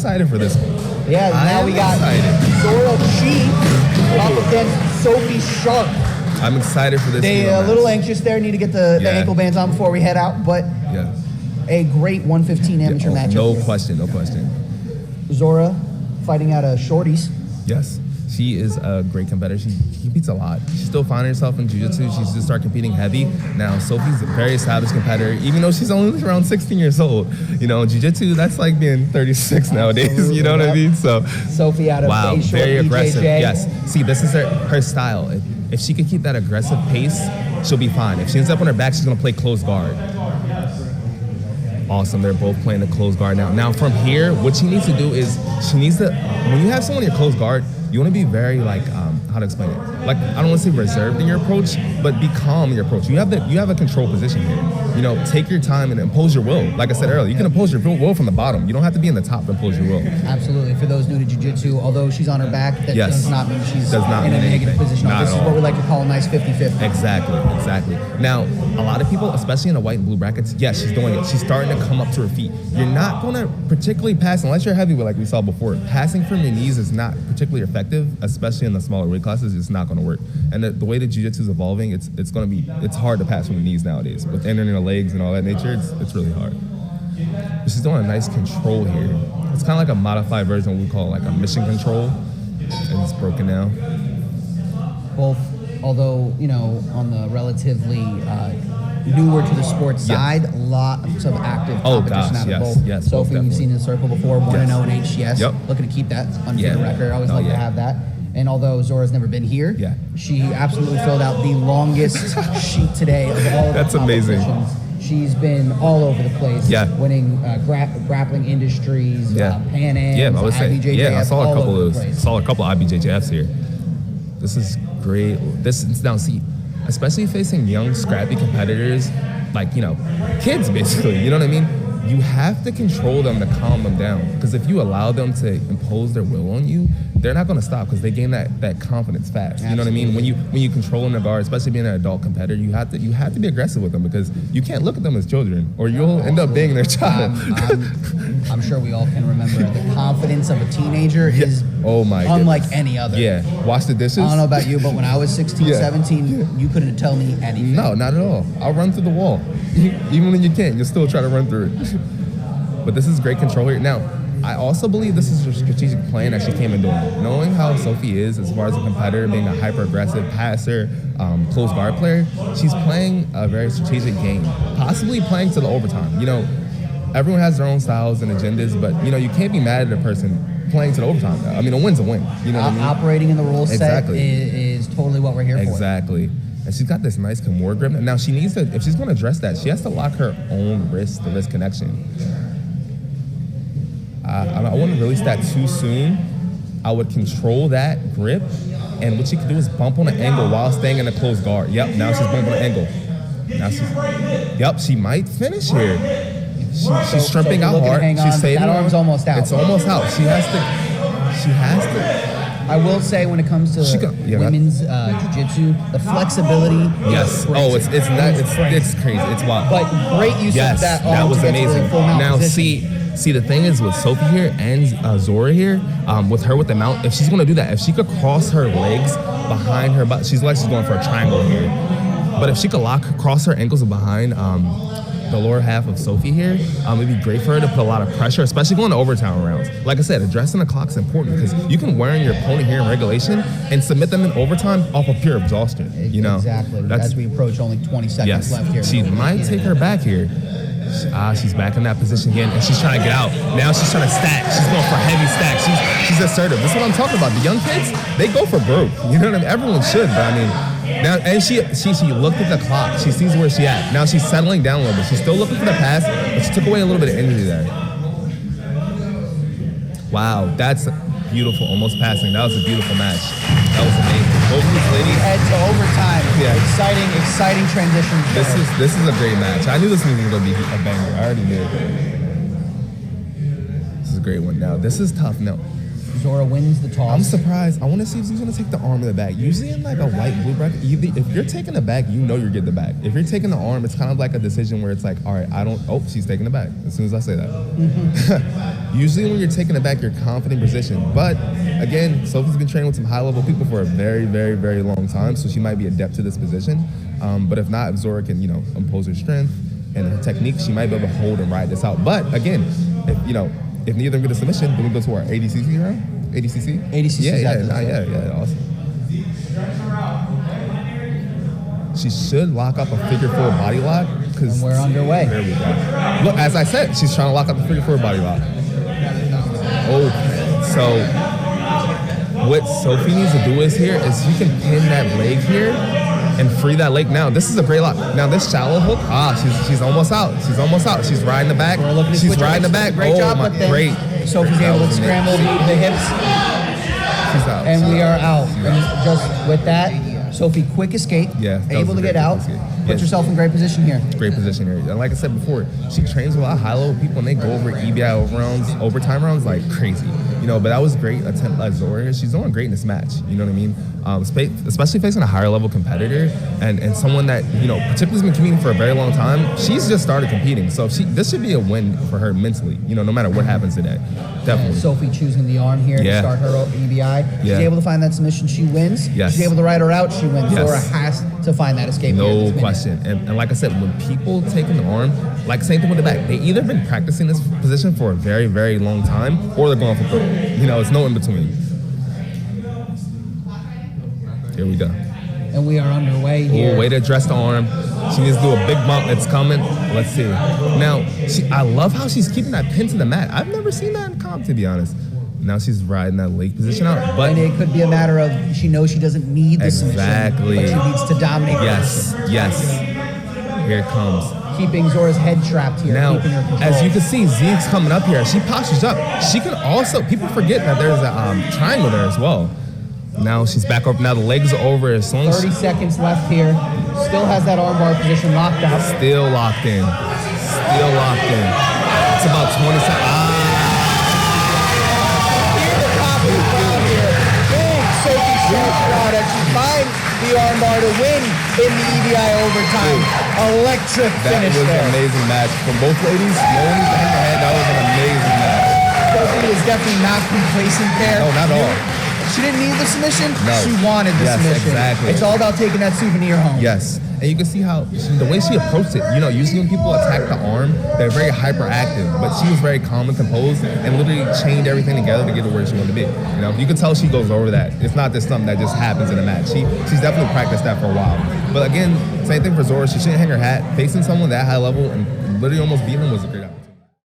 excited for this one. Yeah, now we got Zhora up against Sophie Sharp. I'm excited for this. They a little anxious there. Need to get the ankle bands on before we head out. But a great 115 amateur matchup. No question. Zhora fighting out of shorties. Yes. She is a great competitor. She competes a lot. She's still finding herself in jiu-jitsu. She's just started competing heavy. Now, Sophie's a very established competitor, even though she's only around 16 years old. You know, jiu-jitsu, that's like being 36 nowadays. Absolutely, you know what I mean? So Sophie out of very aggressive. Yes. See, this is her style. If she could keep that aggressive pace, she'll be fine. If she ends up on her back, she's going to play close guard. Awesome. They're both playing the close guard now. Now, from here, what she needs to do is when you have someone in your close guard, you want to be very how to explain it? Like, I don't want to say reserved in your approach, but be calm in your approach. You have a control position here. You know, take your time and impose your will. Like I said earlier, you can impose your will from the bottom. You don't have to be in the top to impose your will. Absolutely. For those new to jiu-jitsu, although she's on her back, that does not mean she's in a negative position. This is what we like to call a nice 50-50. Exactly. Now, a lot of people, especially in the white and blue brackets, yes, she's doing it. She's starting to come up to her feet. You're not going to particularly pass, unless you're heavyweight like we saw before. Passing from your knees is not particularly effective, especially in the smaller weight classes. It's not going to work. And the way that jiu-jitsu is evolving, it's hard to pass from the knees nowadays. With entering the legs and all that nature, it's really hard. But she's doing a nice control here. It's kind of like a modified version of what we call like a mission control. And it's broken now. Both, although, you know, on the relatively newer to the sports side, lots of active competition out of both. Yes, Sophie, we've seen in the circle before, 1-0 in HCS. Yep. Looking to keep that undefeated record. I always like to have that. And although Zhora's never been here, she absolutely filled out the longest sheet today of all the competitions. Amazing. She's been all over the place, winning grappling industries, Pan Ams, IBJJF. I saw a couple of those. Saw a couple of IBJJFs here. This is great. This is now especially facing young, scrappy competitors, like, you know, kids basically. You know what I mean? You have to control them to calm them down, because if you allow them to impose their will on you, they're not going to stop, because they gain that confidence fast. Absolutely. You know what I mean? When you control them in the guard, especially being an adult competitor, you have to be aggressive with them, because you can't look at them as children, or you'll end up being their child. I'm sure we all can remember the confidence of a teenager is unlike any other. Yeah, wash the dishes. I don't know about you, but when I was 16, 17, you couldn't tell me anything. No, not at all. I'll run through the wall. Even when you can't, you'll still try to run through it. But this is great control here. Now, I also believe this is a strategic plan that she came in doing. Knowing how Sophie is as far as a competitor, being a hyper-aggressive passer, close guard player, she's playing a very strategic game, possibly playing to the overtime. You know, everyone has their own styles and agendas, but, you know, you can't be mad at a person playing to the overtime. I mean, a win's a win. You know what I mean? Operating in the rule set is totally what we're here for. Exactly. And she's got this nice Kimura grip. Now, she needs to, if she's going to address that, she has to lock her own wrist to wrist connection. I wouldn't release that too soon. I would control that grip, and what she can do is bump on an angle while staying in a closed guard. Yep, now she's bumping on an angle. She might finish here. She's stripping out hard. She's saving. That arm's almost out. It's almost out. She has to. I will say, when it comes to women's jiu-jitsu, the flexibility. Yes. It's crazy. It's wild. But great use of that arm. That was to get amazing. To the full mount Now position. See, the thing is with Sophie here and Zhora here, with her with the mount, if she's going to do that, if she could cross her legs behind her butt, she's going for a triangle here. But if she could cross her ankles behind the lower half of Sophie here, it'd be great for her to put a lot of pressure, especially going to overtime rounds. Like I said, addressing the clock's important, because you can wear in your opponent here in regulation and submit them in overtime off of pure exhaustion. You know, exactly. As we approach only 20 seconds left here. She might take her back here. She's back in that position again, and she's trying to get out. Now she's trying to stack. She's going for heavy stacks. She's assertive. This is what I'm talking about. The young kids, they go for broke. You know what I mean? Everyone should, but I mean, now, and she looked at the clock. She sees where she's at. Now she's settling down a little bit. She's still looking for the pass, but she took away a little bit of energy there. Wow, that's beautiful. Almost passing. That was a beautiful match. That was amazing. Both of these ladies. Head to overtime. Yeah. Exciting transition. This is a great match. I knew this one was going to be a banger. I already knew it. This is a great one. Now, this is tough. Now, Zhora wins the toss. I'm surprised. I want to see if he's going to take the arm of the back. Usually in like a white blue bracket, if you're taking the back, you know you're getting the back. If you're taking the arm, it's kind of like a decision where it's like, all right, she's taking the back as soon as I say that. Mm-hmm. Usually when you're taking the back, you're confident position. But again, Sophie's been training with some high-level people for a very, very, very long time, so she might be adept to this position. But if not, if Zhora can, impose her strength and her technique, she might be able to hold and ride this out. But again, if neither of them get a submission, then we go to our ADCC round? ADCC? ADCC. Yeah, awesome. She should lock up a figure 4 body lock. And we're underway. There we go. Look, as I said, she's trying to lock up the figure 4 body lock. Okay, so what Sophie needs to do is she can pin that leg here and free that leg. Now, this is a great lock. Now, this shallow hook, she's almost out. She's riding the back. She's riding the back. Great job, but then great. Sophie's able to scramble the hips. She's out. And we are out. And just with that, Sophie, quick escape. Yeah. Able to get out. Put yourself in great position here. Great position here. And like I said before, she trains with a lot of high-level people, and they go over EBI overtime rounds like crazy. But that was great attempt by Zhora. She's doing great in this match. You know what I mean? Especially facing a higher level competitor and someone that particularly has been competing for a very long time. She's just started competing, so this should be a win for her mentally. No matter what happens today, definitely. Sophie choosing the arm here to start her EBI. She's able to find that submission. She wins. Yes. She's able to ride her out. She wins. Yes. Zhora has to find that escape. No question. And like I said, when people take an arm, like same thing with the back, they either been practicing this position for a very, very long time, or they're going for pro. It's no in between. Here we go. And we are underway here. Way to address the arm. She needs to do a big bump. It's coming. Let's see. Now, I love how she's keeping that pin to the mat. I've never seen that in comp, to be honest. Now she's riding that leg position out. But and it could be a matter of she knows she doesn't need the submission. Exactly. But she needs to dominate. Yes. Here it comes. Keeping Zora's head trapped here. Now, keeping her control. as you can see, Zeke's coming up here. She postures up. She can also, people forget that there's a triangle there as well. Now she's back up. Now the legs are over. 30 seconds left here. Still has that armbar position locked up. Still locked in. It's about 20 seconds. Sophie shot as she finds the armbar to win in the EBI overtime. Electric finish there. That was an amazing match from both ladies. No one needs to hang their head. That was an amazing match. Sophie was definitely not complacent there. No, not at all. She didn't need the submission. No. She wanted the submission. Exactly. It's all about taking that souvenir home. Yes. And you can see how the way she approached it. Usually when people attack the arm, they're very hyperactive. But she was very calm and composed and literally chained everything together to get her where she wanted to be. You can tell she goes over that. It's not just something that just happens in a match. She's definitely practiced that for a while. But again, same thing for Zhora. She shouldn't hang her hat. Facing someone that high level and literally almost beating them was a great opportunity.